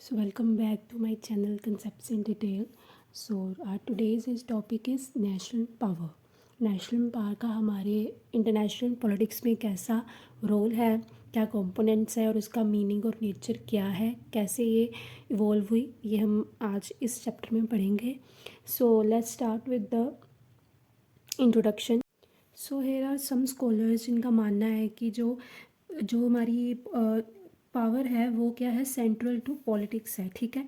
So welcome back to my channel Concepts in Detail. So our today's is topic is national power. National power का हमारे international politics में कैसा role है, क्या components है और उसका मीनिंग और नेचर क्या है, कैसे ये इवॉल्व हुई, ये हम आज इस चैप्टर में पढ़ेंगे. So let's start with the introduction. So here are some scholars जिनका मानना है कि जो जो हमारी पावर है वो क्या है, सेंट्रल टू पॉलिटिक्स है. ठीक है,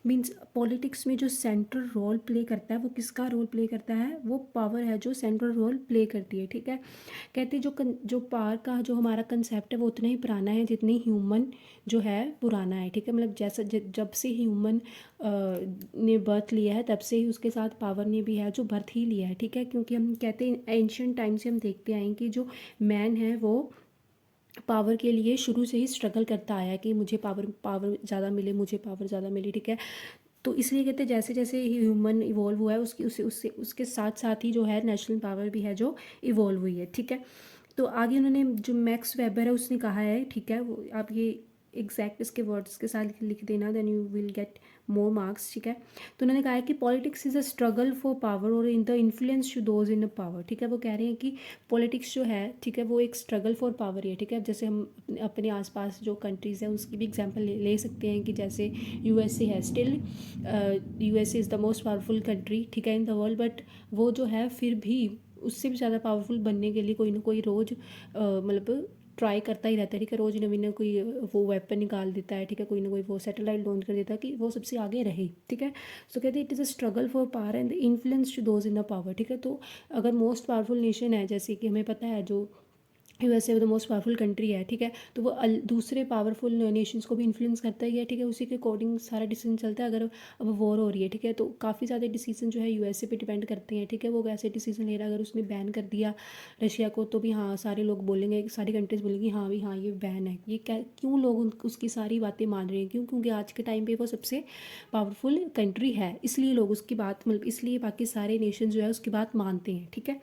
मीन्स पॉलिटिक्स में जो सेंट्रल रोल प्ले करता है वो किसका रोल प्ले करता है, वो पावर है जो सेंट्रल रोल प्ले करती है. ठीक है, कहते हैं जो पावर का जो हमारा कंसेप्ट है वो उतना ही पुराना है जितने ह्यूमन जो है पुराना है. ठीक है, मतलब जैसा जब से ह्यूमन ने बर्थ लिया है तब से ही उसके साथ पावर ने भी है जो बर्थ ही लिया है. ठीक है, क्योंकि हम कहते हैं एंशियंट टाइम से हम देखते आए कि जो मैन है वो पावर के लिए शुरू से ही स्ट्रगल करता आया कि मुझे पावर ज़्यादा मिले, मुझे पावर ज़्यादा मिले. ठीक है, तो इसलिए कहते हैं जैसे जैसे ह्यूमन इवॉल्व हुआ है उसकी उसके साथ साथ ही जो है नेशनल पावर भी है जो इवॉल्व हुई है. ठीक है, तो आगे उन्होंने जो मैक्स वेबर है उसने कहा है, ठीक है, वो आप ये एग्जैक्ट इसके वर्ड्स के साथ लिख देना, then you will get more marks. ठीक है, तो उन्होंने कहा है कि politics is a struggle for power और in the influence to those in power. ठीक है, वो कह रहे हैं कि पॉलिटिक्स जो है, ठीक है, वो एक स्ट्रगल फॉर पावर है. ठीक है, जैसे हम अपने आसपास जो कंट्रीज़ हैं उसकी भी एग्जांपल ले सकते हैं कि जैसे यूएसए है. Still USA is the most powerful country, ठीक है, इन द वर्ल्ड, बट वो जो है फिर भी उससे भी ज़्यादा पावरफुल बनने के लिए कोई ना कोई रोज़ मतलब ट्राई करता ही रहता है. ठीक है, रोज़ नवीन ना कोई वो वेपन निकाल देता है. ठीक है, कोई ना कोई वो सैटेलाइट लॉन्च कर देता है कि वो सबसे आगे रहे. ठीक है, सो कहते हैं it is a struggle for power and the influence to those in the power. ठीक है, तो अगर मोस्ट पावरफुल नेशन है, जैसे कि हमें पता है जो USA the most powerful country है, ठीक है, तो वो दूसरे पावरफुल नेशंस को भी इन्फ्लुएंस करता ही है. ठीक है, उसी के अकॉर्डिंग सारा डिसीजन चलता है. अगर अब वॉर हो रही है, ठीक है, तो काफ़ी ज़्यादा डिसीजन जो है यूएसए पे डिपेंड करते हैं. ठीक है, वो कैसे डिसीजन ले रहा है, अगर उसने बैन कर दिया रशिया को तो भी हाँ सारे लोग बोलेंगे, सारी कंट्रीज बोलेंगी हाँ भी हाँ ये बैन है. ये क्या, क्यों लोग उसकी सारी बातें मान रहे हैं, क्यों, क्योंकि आज के टाइम पे वो सबसे पावरफुल कंट्री है, इसलिए लोग उसकी बात मतलब इसलिए बाकी सारे नेशन जो है उसकी बात मानते हैं. ठीक है,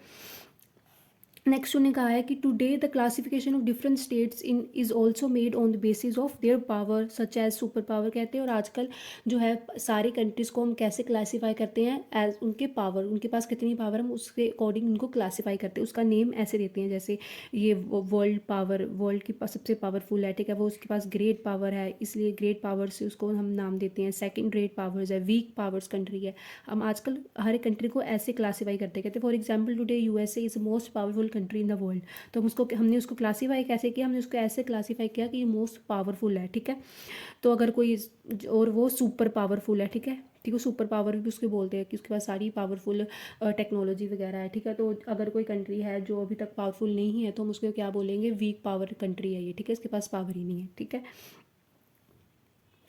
नेक्स्ट उन्होंने कहा है कि today the classification of different states in is also made on the basis of their power such as super power. कहते हैं और आजकल जो है सारी कंट्रीज़ को हम कैसे क्लासीफाई करते हैं, एज उनके पावर, उनके पास कितनी पावर, हम उसके अकॉर्डिंग उनको क्लासीफाई करते हैं, उसका नेम ऐसे देते हैं. जैसे ये वर्ल्ड पावर, वर्ल्ड की सबसे पावरफुल है, ठीक है, वो उसके पास ग्रेट पावर है इसलिए ग्रेट पावर से उसको हम नाम देते हैं. सेकेंड ग्रेट पावर्स है, वीक पावर्स कंट्री है. हम आजकल हर एक कंट्री को ऐसे क्लासीफाई करते हैं. कहते हैं for example today USA is most powerful country in the world. तो हमने उसको क्लासीफाई कैसे किया, हमने उसको ऐसे क्लासीफाई किया कि ये मोस्ट पावरफुल है. ठीक है, तो अगर कोई और वो सुपर पावरफुल है, ठीक है, ठीक है, सुपर पावर भी उसके बोलते हैं कि उसके पास सारी पावरफुल टेक्नोलॉजी वगैरह है. ठीक है, तो अगर कोई कंट्री है जो अभी तक पावरफुल नहीं है तो हम उसको क्या बोलेंगे, वीक पावर कंट्री है ये. ठीक है, इसके पास पावर ही नहीं है. ठीक है,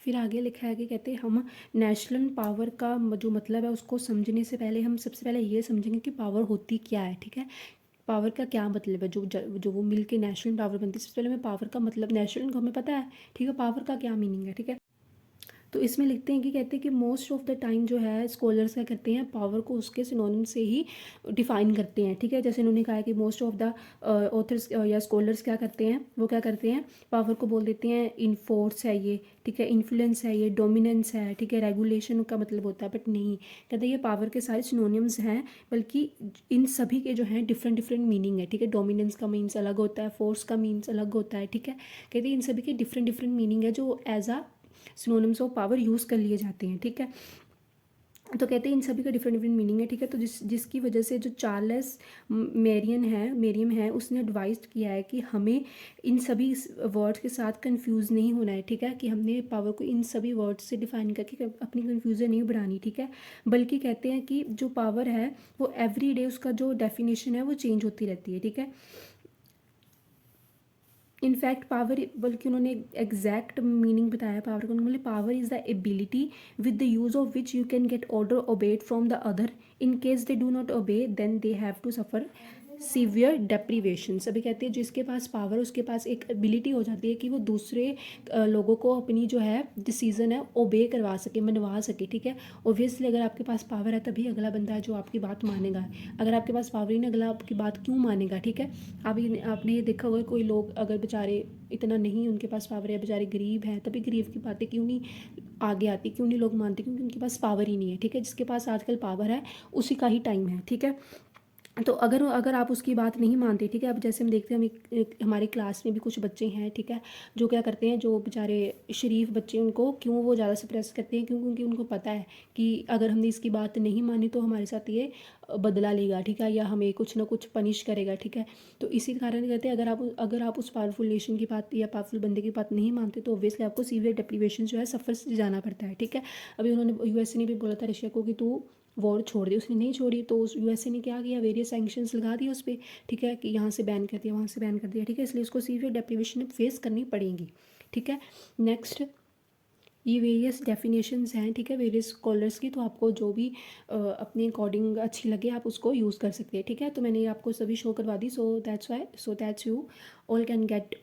फिर आगे लिखा है कि कहते हैं हम नेशनल पावर का जो मतलब है उसको समझने से पहले हम सबसे पहले ये समझेंगे कि पावर होती क्या है. ठीक है, पावर का क्या मतलब है, जो वो मिल के नेशनल पावर बनती है. सबसे पहले हमें पावर का मतलब नेशनल को हमें पता है, ठीक है, पावर का क्या मीनिंग है. ठीक है, तो इसमें लिखते हैं कि कहते हैं कि मोस्ट ऑफ द टाइम जो है स्कॉलर्स क्या करते हैं, पावर को उसके सिनोनिम से ही डिफाइन करते हैं. ठीक है, जैसे इन्होंने कहा है कि मोस्ट ऑफ द ऑथर्स या स्कॉलर्स क्या करते हैं, वो क्या करते हैं, पावर को बोल देते हैं इनफोर्स है ये, ठीक है, इन्फ्लुएंस है ये, डोमिनेंस है, ठीक है, रेगुलेशन का मतलब होता है. बट नहीं, कहते हैं ये पावर के सारे सिनोनिम्स हैं, बल्कि इन सभी के जो हैं डिफरेंट डिफरेंट मीनिंग है. ठीक है, डोमिनेंस का मीन्स अलग होता है, फोर्स का मीन्स अलग होता है. ठीक है, कहते हैं इन सभी के डिफरेंट डिफरेंट मीनिंग है जो as a synonyms of power use कर लिए जाते हैं. ठीक है, तो कहते हैं इन सभी का डिफरेंट डिफरेंट मीनिंग है. ठीक है, तो जिसकी वजह से जो चार्ल्स मेरियम है उसने एडवाइज किया है कि हमें इन सभी वर्ड्स के साथ कंफ्यूज नहीं होना है. ठीक है, कि हमने पावर को इन सभी वर्ड्स से डिफाइन करके अपनी कंफ्यूजन नहीं बढ़ानी. ठीक है, बल्कि कहते हैं कि जो पावर है वो एवरी डे उसका जो डेफिनेशन है वो चेंज होती रहती है. ठीक है, इनफैक्ट पावर, बल्कि उन्होंने एग्जैक्ट मीनिंग बताया पावर को, उन्होंने power is the ability with the use of which you can get order obeyed from the other. In case they do not obey then they have to suffer severe deprivations. अभी कहते हैं जिसके पास power, उसके पास एक ability हो जाती है कि वो दूसरे लोगों को अपनी जो है डिसीज़न है ओबे करवा सके, मनवा सके, ठीक है। ऑब्वियसली अगर आपके पास पावर है तभी अगला बंदा है जो आपकी बात मानेगा। अगर आपके पास पावर ही नहीं, अगला आपकी बात क्यों मानेगा, ठीक है। आपने ये देखा होगा कोई लोग अगर बेचारे इतना नहीं उनके पास पावर है, बेचारे गरीब हैं, तभी गरीब की बातें क्यों नहीं आगे आती, क्यों नहीं लोग मानते, क्योंकि उनके पास पावर ही नहीं है, ठीक है। जिसके पास आजकल पावर है उसी का ही टाइम है, ठीक है। तो अगर अगर आप उसकी बात नहीं मानते, ठीक है। अब जैसे हम देखते हैं, हम हमारी क्लास में भी कुछ बच्चे हैं, ठीक है, जो क्या करते हैं, जो बेचारे शरीफ बच्चे, उनको क्यों वो ज़्यादा सप्रेस करते हैं, क्योंकि उनको पता है कि अगर हमने इसकी बात नहीं मानी तो हमारे साथ ये बदला लेगा, ठीक है, या हमें कुछ ना कुछ पनिश करेगा, ठीक है। तो इसी कारण कहते हैं अगर आप उस पावरफुल नेशन की बात या पावरफुल बंदे की बात नहीं मानते तो ऑब्वियसली आपको सीवियर डेप्रीवेशन जो है सफ़र से जाना पड़ता है, ठीक है। अभी उन्होंने यूएसए ने भी बोला था रशिया को कि तू वॉर छोड़ दी, उसने नहीं छोड़ी, तो उस यूएसए ने क्या किया, वेरियस सैंक्शंस लगा दिए उस पर, ठीक है, कि यहाँ से बैन कर दिया, वहाँ से बैन कर दिया, ठीक है। इसलिए उसको सीवियर डेप्रीवेशन फेस करनी पड़ेगी, ठीक है। नेक्स्ट, ये वेरियस डेफिनेशंस हैं, ठीक है, वेरियस स्कॉलर्स की, तो आपको जो भी अपने अकॉर्डिंग अच्छी लगे आप उसको यूज़ कर सकते हैं, ठीक है। तो मैंने ये आपको सभी शो करवा दी, so that's you all can get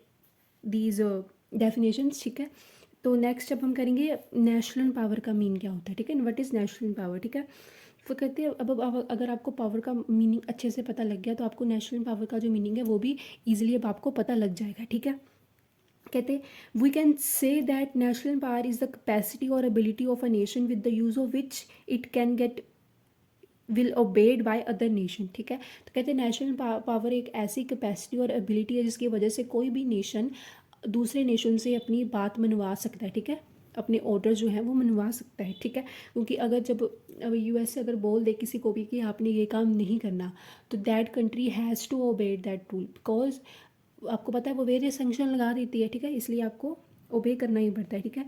these definitions, ठीक है। तो नेक्स्ट अब हम करेंगे नेशनल पावर का मीन क्या होता है, ठीक है, व्हाट इज़ नेशनल पावर, ठीक है। वो कहते हैं अब अगर आपको पावर का मीनिंग अच्छे से पता लग गया तो आपको नेशनल पावर का जो मीनिंग है वो भी ईजिली अब आपको पता लग जाएगा, ठीक है। कहते we can say that national power is the capacity और ability of a nation with the use of which it can get will obeyed by other nation, ठीक है। तो कहते हैं नेशनल पावर एक ऐसी कैपेसिटी और एबिलिटी है जिसकी वजह से कोई भी नेशन दूसरे नेशन से अपनी बात मनवा सकता है, ठीक है, अपने ऑर्डर जो हैं वो मनवा सकता है, ठीक है। क्योंकि अगर जब यूएस से अगर बोल दे किसी को भी कि आपने ये काम नहीं करना, तो that country has to obey that rule, because आपको पता है वो वेरियस सैंक्शन लगा देती है, ठीक है, इसलिए आपको ओबे करना ही पड़ता है, ठीक है।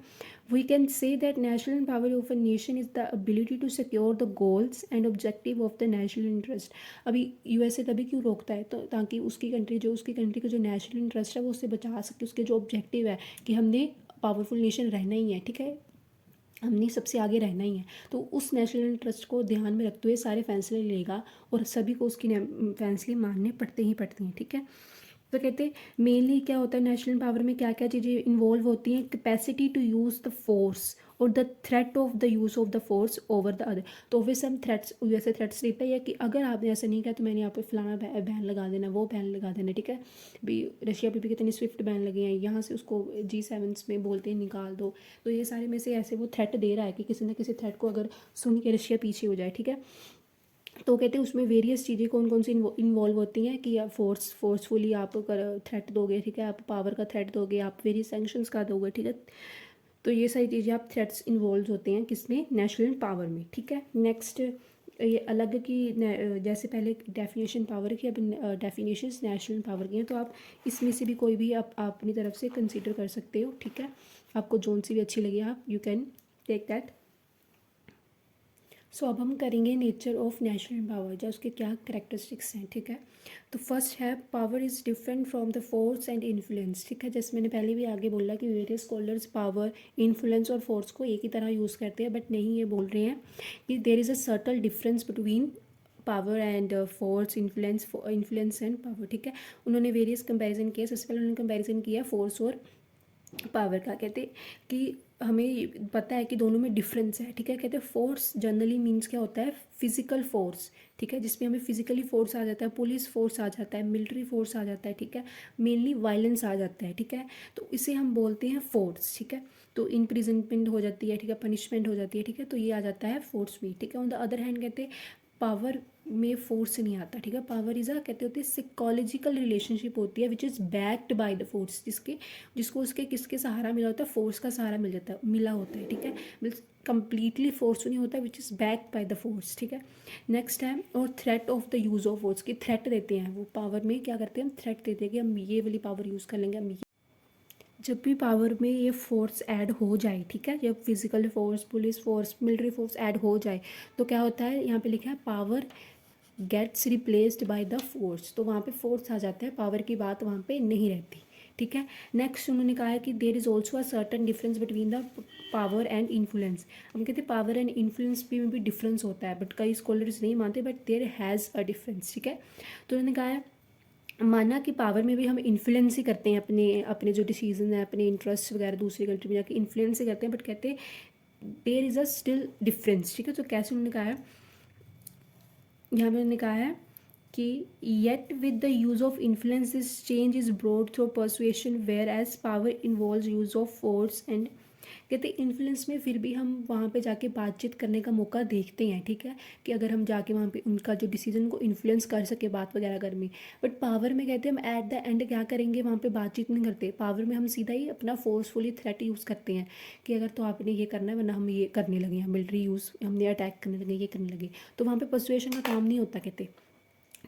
We can say that national power of a nation is the ability to secure the goals and objective of the national interest. अभी यूएसए तभी क्यों रोकता है, तो ताकि उसकी कंट्री का जो नेशनल इंटरेस्ट है वो उससे बचा सके, उसके जो ऑब्जेक्टिव है कि हमने पावरफुल नेशन रहना ही है, ठीक है, हमने सबसे आगे रहना ही है। तो उस नेशनल इंटरेस्ट को ध्यान में रखते हुए सारे फैसले लेगा और सभी को उसकी फैसले मानने पड़ते ही पड़ते हैं, ठीक है। तो कहते हैं मेनली क्या होता है नेशनल पावर में, क्या क्या चीज़ें इन्वॉल्व होती हैं, capacity to use the force और the threat of the use of the force over the other. तो ऑब्वियसली हम थ्रेट्स देता है कि अगर आपने ऐसा नहीं किया तो मैंने यहाँ पे फलाना बैन लगा देना, वो बैन लगा देना, ठीक है। भी रशिया पे भी कितने स्विफ्ट बैन लगे हैं, यहाँ से उसको G7 में बोलते हैं निकाल दो। तो ये सारे में से ऐसे वो थ्रेट दे रहा है कि किसी न किसी थ्रेट को अगर सुन के रशिया पीछे हो जाए, ठीक है। तो कहते हैं उसमें वेरियस चीज़ें कौन कौन सी इन्वॉल्व होती हैं कि आप फोर्सफुली आप थ्रेट दोगे, ठीक है, आप पावर का थ्रेट दोगे, आप वेरियस सैंक्शंस का दोगे, ठीक है। तो ये सारी चीज़ें आप थ्रेट्स इन्वॉल्व होते हैं किसमें, नेशनल पावर में, ठीक है। नेक्स्ट, ये अलग की जैसे पहले डेफिनेशन पावर की, अब डेफिनेशंस नेशनल पावर की हैं, तो आप इसमें से भी कोई भी आप अपनी तरफ से कंसीडर कर सकते हो, ठीक है। आपको जोन सी भी अच्छी लगी आप यू कैन टेक दैट। सो अब हम करेंगे नेचर ऑफ नेशनल पावर, जो उसके क्या करेक्टरिस्टिक्स हैं, ठीक है। तो फर्स्ट है power is different from the force and influence, ठीक है। जैसे मैंने पहले भी आगे बोला कि वेरियस स्कॉलर्स पावर, इन्फ्लुएंस और फोर्स को एक ही तरह यूज़ करते हैं, बट नहीं, ये बोल रहे हैं कि there is a सर्टल difference between power and force, influence and power, ठीक है। उन्होंने वेरियस कंपैरिजन किया। सबसे पहले उन्होंने कंपैरिजन किया फोर्स और पावर का। कहते कि हमें पता है कि दोनों में डिफरेंस है, ठीक है। कहते हैं फोर्स जनरली मीन्स क्या होता है, फिजिकल फोर्स, ठीक है, जिसमें हमें फिजिकली फोर्स आ जाता है, पुलिस फोर्स आ जाता है, मिलिट्री फोर्स आ जाता है, ठीक है, मेनली वायलेंस आ जाता है, ठीक है। तो इसे हम बोलते हैं फोर्स, ठीक है। तो इम्प्रिजनमेंट हो जाती है, ठीक है, पनिशमेंट हो जाती है, ठीक है, तो ये आ जाता है फोर्स में, ठीक है। ऑन द अदर हैंड कहते हैं पावर में फोर्स नहीं आता, ठीक है। पावर इज़ अ कहते होते हैं साइकोलॉजिकल रिलेशनशिप होती है which is backed by the force, जिसको उसके किसके सहारा मिला होता है, फोर्स का सहारा मिला होता है, ठीक है। मीन्स कंप्लीटली फोर्स नहीं होता, which is backed by the force, ठीक है। नेक्स्ट है और threat of the use of force की थ्रेट देते हैं वो पावर में, क्या करते हैं हम थ्रेट देते हैं कि हम ये वाली पावर यूज़ कर लेंगे, हम जब भी पावर में ये फोर्स ऐड हो जाए, ठीक है, जब physical force, police force, military force add हो जाए तो क्या होता है, यहाँ पे लिखा है power gets replaced by the force. तो वहाँ पे फोर्स आ जाता है, पावर की बात वहाँ पे नहीं रहती, ठीक है। नेक्स्ट उन्होंने कहा है कि there is also a certain difference between the power and influence. हम कहते हैं पावर एंड इन्फ्लुएंस में भी डिफरेंस होता है, बट कई स्कॉलर्स नहीं मानते, but there has a difference, ठीक है। तो उन्होंने कहा है माना कि पावर में भी हम इन्फ्लुएंस ही करते हैं, अपने अपने जो डिसीजन है, अपने इंटरेस्ट वगैरह दूसरी कंट्री में जाके इन्फ्लुएंस ही करते हैं, बट कहते हैं there is a still difference, ठीक है। तो कैसे उन्होंने कहा है, यहाँ पे उन्होंने कहा है कि yet with the use of influence this change is brought through persuasion whereas power involve use of force and. कहते इन्फ्लुएंस में फिर भी हम वहाँ पे जाके बातचीत करने का मौका देखते हैं, ठीक है, कि अगर हम जाके वहाँ पे उनका जो डिसीजन को इन्फ्लुएंस कर सके बात वगैरह कर में। बट पावर में कहते हैं हम एट द एंड क्या करेंगे, वहाँ पे बातचीत नहीं करते। पावर में हम सीधा ही अपना फोर्सफुली थ्रेट यूज़ करते हैं कि अगर तो आपने ये करना है, वरना हम ये करने लगे हैं, मिलिट्री यूज़ हमने अटैक करने लगे, ये करने लगे। तो वहाँ पर परसुएशन का काम नहीं होता कहते,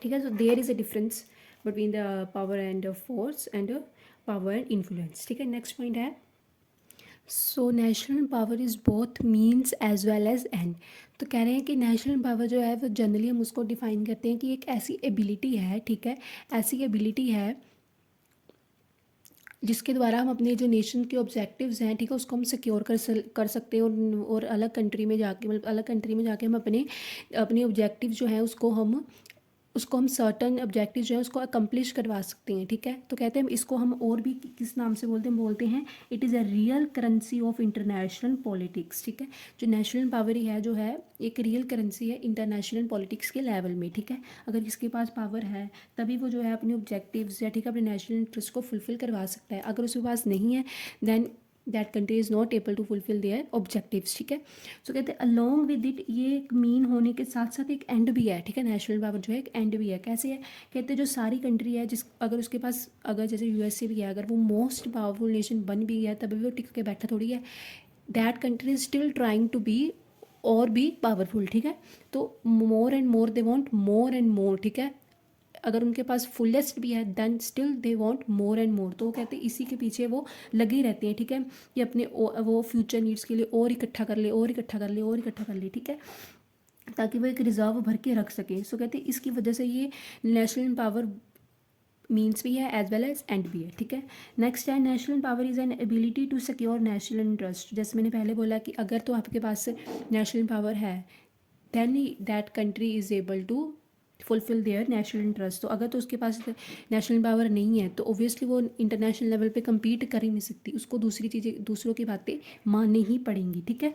ठीक है। So there is a difference between the power and force and power and influence, ठीक है। नेक्स्ट पॉइंट है so national power is both means as well as end. तो कह रहे हैं कि नेशनल पावर जो है वो जनरली हम उसको डिफाइन करते हैं कि एक ऐसी एबिलिटी है, ठीक है, ऐसी एबिलिटी है जिसके द्वारा हम अपने जो नेशन के ऑब्जेक्टिव्स हैं, ठीक है, उसको हम सिक्योर कर सकते हैं, और अलग कंट्री में जाके, मतलब अलग कंट्री में जाके हम अपने अपने ऑब्जेक्टिव जो हैं उसको हम सर्टन ऑब्जेक्टिव जो है उसको अकम्प्लिश करवा सकते हैं, ठीक है। तो कहते हैं इसको हम और भी किस नाम से बोलते हैं it is a real currency of international politics, ठीक है। जो नेशनल पावर ही है जो है एक रियल करेंसी है इंटरनेशनल पॉलिटिक्स के लेवल में, ठीक है। अगर किसके पास पावर है तभी वो जो है अपने ऑब्जेक्टिव्स या ठीक है अपने नेशनल इंटरेस्ट को फुलफिल करवा सकता है। अगर उसके पास नहीं है then that country is not able to fulfil their objectives, ठीक है। सो कहते हैं अलॉन्ग विद इट, ये एक मीन होने के साथ साथ एक एंड भी है, ठीक है। नेशनल पावर जो है एक एंड भी है। कैसे है, कहते हैं जो सारी कंट्री है जिस अगर उसके पास अगर जैसे यूएसए भी है, अगर वो मोस्ट पावरफुल नेशन बन भी गया तभी वो टिक के बैठा थोड़ी है। That country is still trying to be और भी पावरफुल, ठीक है। तो more and more they want more and more, ठीक है। अगर उनके पास फुलेस्ट भी है then still they want more and more. तो वो कहते हैं इसी के पीछे वो लगे रहते हैं, ठीक है, कि अपने वो फ्यूचर नीड्स के लिए और इकट्ठा कर ले, और इकट्ठा कर ले, और इकट्ठा कर ले, ठीक है, ताकि वो एक रिजर्व भर के रख सके। सो कहते हैं इसकी वजह से ये नेशनल पावर मीन्स भी है एज वेल एज एंड भी है, ठीक है। नेक्स्ट है national power is an ability to secure national interest. जैसे मैंने पहले बोला कि अगर तो आपके पास नेशनल पावर है then that country is able to fulfil their national interest. तो अगर तो उसके पास नेशनल पावर नहीं है तो ओबियसली वो इंटरनेशनल लेवल पे compete कर ही नहीं सकती, उसको दूसरी चीज़ें दूसरों की बातें माननी ही पड़ेंगी, ठीक है।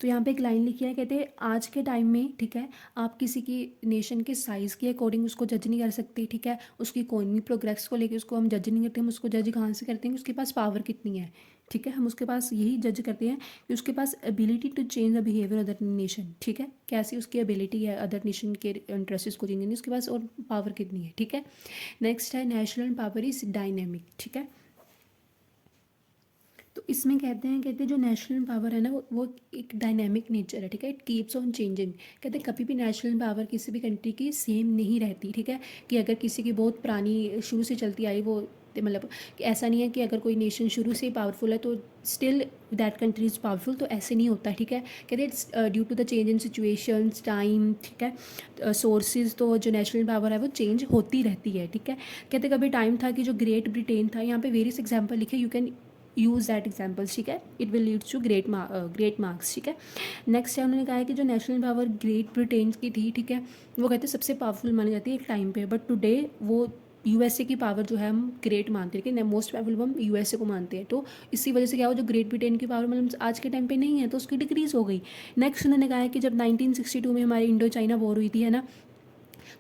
तो यहाँ पे एक लाइन लिखी है, कहते हैं आज के टाइम में, ठीक है, आप किसी की नेशन के साइज़ के अकॉर्डिंग उसको जज नहीं कर सकते, ठीक है। उसकी इकोनॉमी प्रोग्रेस को लेके उसको हम जज नहीं करते, हम उसको जज कहाँ से करते हैं कि उसके पास पावर कितनी है, ठीक है। हम उसके पास यही जज करते हैं कि उसके पास ability to change the behaviour other nation, ठीक है, कैसी उसकी एबिलिटी है अदर नेशन के इंटरेस्ट को चेंज करने उसके पास, और पावर कितनी है, ठीक है। नेक्स्ट है नेशनल पावर इज डायनेमिक, ठीक है। तो इसमें कहते हैं जो नेशनल पावर है ना वो एक डायनेमिक नेचर है, ठीक है। It keeps on changing. कहते हैं कभी भी नेशनल पावर किसी भी कंट्री की सेम नहीं रहती, ठीक है। कि अगर किसी की बहुत पुरानी शुरू से चलती आई वो, मतलब कि ऐसा नहीं है कि अगर कोई नेशन शुरू से ही पावरफुल है तो still that country is powerful, तो ऐसे नहीं होता, ठीक है। कहते हैं it's due to the change in situations time, ठीक है, सोर्सेज। तो जो नेशनल पावर है वो चेंज होती रहती है, ठीक है। कहते कभी टाइम था कि जो ग्रेट ब्रिटेन था, यहाँ पे वेरियस एग्जाम्पल लिखे, you can use that examples, ठीक है। It will lead to great marks, ठीक है। नेक्स्ट है उन्होंने कहा है कि जो नेशनल पावर ग्रेट ब्रिटेन की थी, ठीक है, वो कहते हैं सबसे पावरफुल मानी जाती है एक टाइम पे, बट टुडे वो यूएसए की पावर जो है हम ग्रेट मानते हैं, कि मोस्ट पावरफुल हम यूएसए को मानते हैं। तो इसी वजह से क्या हो, जो ग्रेट ब्रिटेन की पावर मतलब आज के टाइम पे नहीं है तो उसकी डिक्रीज़ हो गई। नेक्स्ट उन्होंने कहा है कि जब 1962 में हमारी इंडो चाइना वॉर हुई थी, है ना,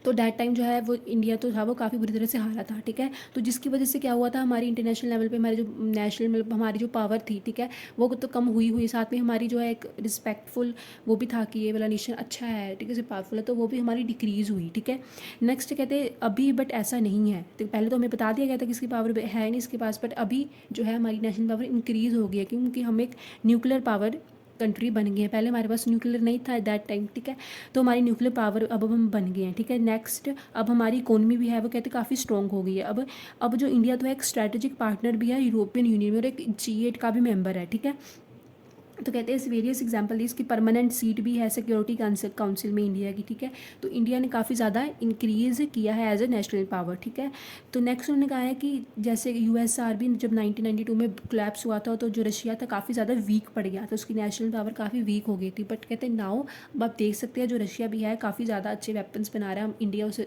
तो दैट टाइम जो है वो इंडिया तो था वो काफ़ी बुरी तरह से हारा था, ठीक है। तो जिसकी वजह से क्या हुआ था, हमारी इंटरनेशनल लेवल पे हमारी जो नेशनल मतलब हमारी जो पावर थी, ठीक है, वो तो कम हुई साथ में हमारी जो है एक रिस्पेक्टफुल वो भी था कि ये वाला नेशन अच्छा है, ठीक है, पावरफुल है, तो वो भी हमारी डिक्रीज़ हुई, ठीक है। नेक्स्ट कहते हैं अभी बट ऐसा नहीं है, तो पहले तो हमें बता दिया गया था कि इसकी पावर है नहीं इसके पास, बट अभी जो है हमारी नेशनल पावर इंक्रीज़ हो गई है क्योंकि हम एक न्यूक्लियर पावर कंट्री बन गई है। पहले हमारे पास न्यूक्लियर नहीं था एट दैट टाइम, ठीक है, तो हमारी न्यूक्लियर पावर अब हम बन गए हैं, ठीक है। नेक्स्ट अब हमारी इकोनॉमी भी है वो कहते काफ़ी स्ट्रॉन्ग हो गई है। अब जो इंडिया तो है एक स्ट्रैटेजिक पार्टनर भी है यूरोपियन यूनियन में और एक G8 का भी मेंबर है, ठीक है। तो कहते हैं वेरियस एग्जांपल इसकी परमानेंट सीट भी है सिक्योरिटी काउंसिल में इंडिया की, ठीक है। तो इंडिया ने काफ़ी ज़्यादा इंक्रीज़ किया है एज ए नेशनल पावर, ठीक है। तो नेक्स्ट उन्होंने कहा है कि जैसे यूएसआर भी जब 1992 में कोलैप्स हुआ था तो जो रशिया था काफ़ी ज़्यादा वीक पड़ गया था, उसकी नेशनल पावर काफ़ी वीक हो गई थी। बट कहते हैं नाउ अब आप देख सकते हैं जो रशिया भी है काफ़ी ज़्यादा अच्छे वेपन्स बना रहा है, हम इंडिया उसे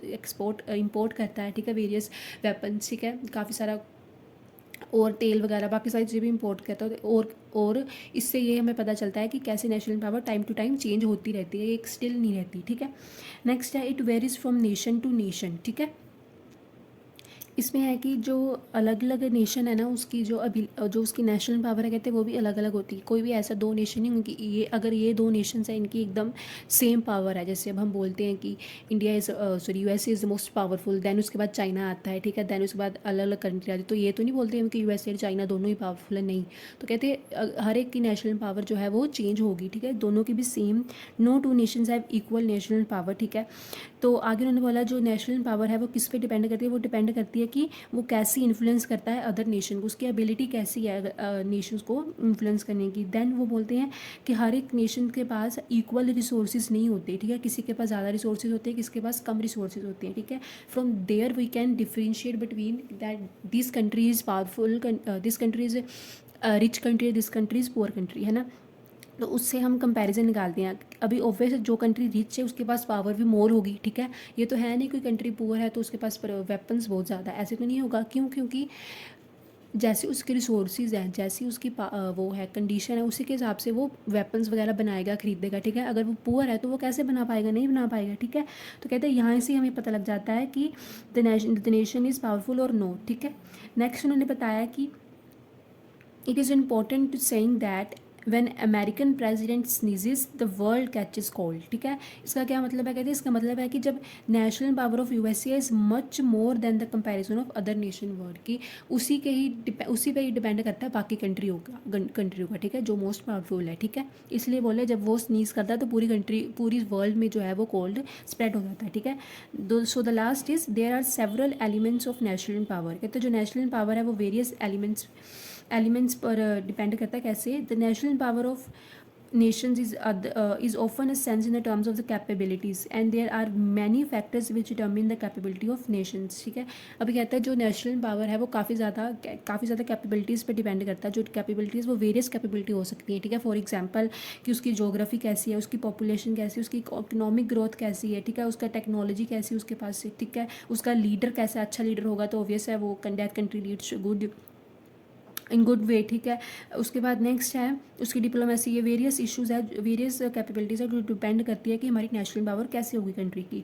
इम्पोर्ट करता है, ठीक है, वेरियस वेपन्स, ठीक है, काफ़ी सारा और तेल वगैरह बाकी सारी चीज़ें भी इंपोर्ट करता है। और इससे ये हमें पता चलता है कि कैसे national power time to time change होती रहती है, एक स्टिल नहीं रहती, ठीक है। नेक्स्ट है it varies from nation to nation, ठीक है। इसमें है कि जो अलग अलग नेशन है ना उसकी जो उसकी नेशनल पावर है कहते हैं वो भी अलग अलग होती है। कोई भी ऐसा दो नेशन नहीं उनकी, ये अगर ये दो नेशंस हैं इनकी एकदम सेम पावर है, जैसे अब हम बोलते हैं कि India is USA is the most powerful, then उसके बाद चाइना आता है, ठीक है, देन उसके बाद अलग अलग कंट्री आती है। तो ये तो नहीं बोलते हम कि यूएसए और चाइना दोनों ही पावरफुल है, नहीं। तो कहते हैं हर एक की नेशनल पावर जो है वो चेंज होगी, ठीक है, दोनों की भी same, no two nations have equal national power, ठीक है। तो आगे उन्होंने बोला जो नेशनल पावर है वो किस पे डिपेंड करती है, वो डिपेंड करती है कि वो कैसी इन्फ्लुएंस करता है अदर नेशन को, उसकी एबिलिटी कैसी है नेशंस को इन्फ्लुएंस करने की। देन वो बोलते हैं कि हर एक नेशन के पास इक्वल रिसोर्सेज नहीं होते, ठीक है, किसी के पास ज़्यादा रिसोर्सेज होते हैं, किसी के पास कम रिसोर्सेज होते हैं, ठीक है। From there we can differentiate between that this country is powerful, this country is rich country, this country is poor country, है ना। तो उससे हम कंपैरिजन निकालते हैं। अभी ऑब्वियस जो कंट्री रिच है उसके पास पावर भी मोर होगी, ठीक है। ये तो है नहीं कोई कंट्री पुअर है तो उसके पास वेपन्स बहुत ज़्यादा, ऐसे तो नहीं होगा। क्यों? क्योंकि जैसे उसके रिसोर्सेज हैं, जैसी उसकी वो है कंडीशन है, उसी के हिसाब से वो वेपन्स वगैरह बनाएगा, खरीदेगा, ठीक है। अगर वो पुअर है तो वो कैसे बना पाएगा, नहीं बना पाएगा, ठीक है। तो कहते हैं यहाँ से हमें पता लग जाता है कि द नेशन इज़ पावरफुल और नो, ठीक है। नेक्स्ट उन्होंने बताया कि it is important to saying that when American president sneezes the world catches cold, ठीक है। इसका क्या मतलब है, कहते हैं इसका मतलब है कि जब national power of USA is much more than the comparison of other nation world की, उसी पे ही डिपेंड करता है बाकी कंट्रियों का, ठीक है, जो मोस्ट पावरफुल है, ठीक है। इसलिए बोले जब वो स्नीज करता है तो पूरी वर्ल्ड में जो है वो कोल्ड स्प्रेड हो जाता है, ठीक है। So the last is there are several elements of national power, कहते हैं जो नेशनल पावर है वो वेरियस एलिमेंट्स पर डिपेंड करता है। कैसे? The national power of nations is often a sense in the terms of the capabilities and there are many factors which determine the capability of nations, ठीक है। अभी कहता है जो नेशनल पावर है वो काफ़ी ज़्यादा कैपेबिलिटीज़ पे डिपेंड करता है। जो कैपेबिलिटीज़ वो वेरियस कैपेबिलिटी हो सकती है, ठीक है। फॉर एग्जांपल कि उसकी जोग्राफी कैसी है, उसकी पॉपुलेशन कैसी है, उसकी इकोनॉमिक ग्रोथ कैसी है, ठीक है, उसका टेक्नोलॉजी कैसी है उसके पास से, ठीक है, उसका लीडर कैसा, अच्छा लीडर होगा तो ऑब्वियस है वो that country leads in good way, ठीक है। उसके बाद नेक्स्ट है उसकी डिप्लोमेसी, ये वेरियस इश्यूज़ है, वेरियस कैपेबिलिटीज़ है जो डिपेंड करती है कि हमारी नेशनल पावर कैसी होगी कंट्री की।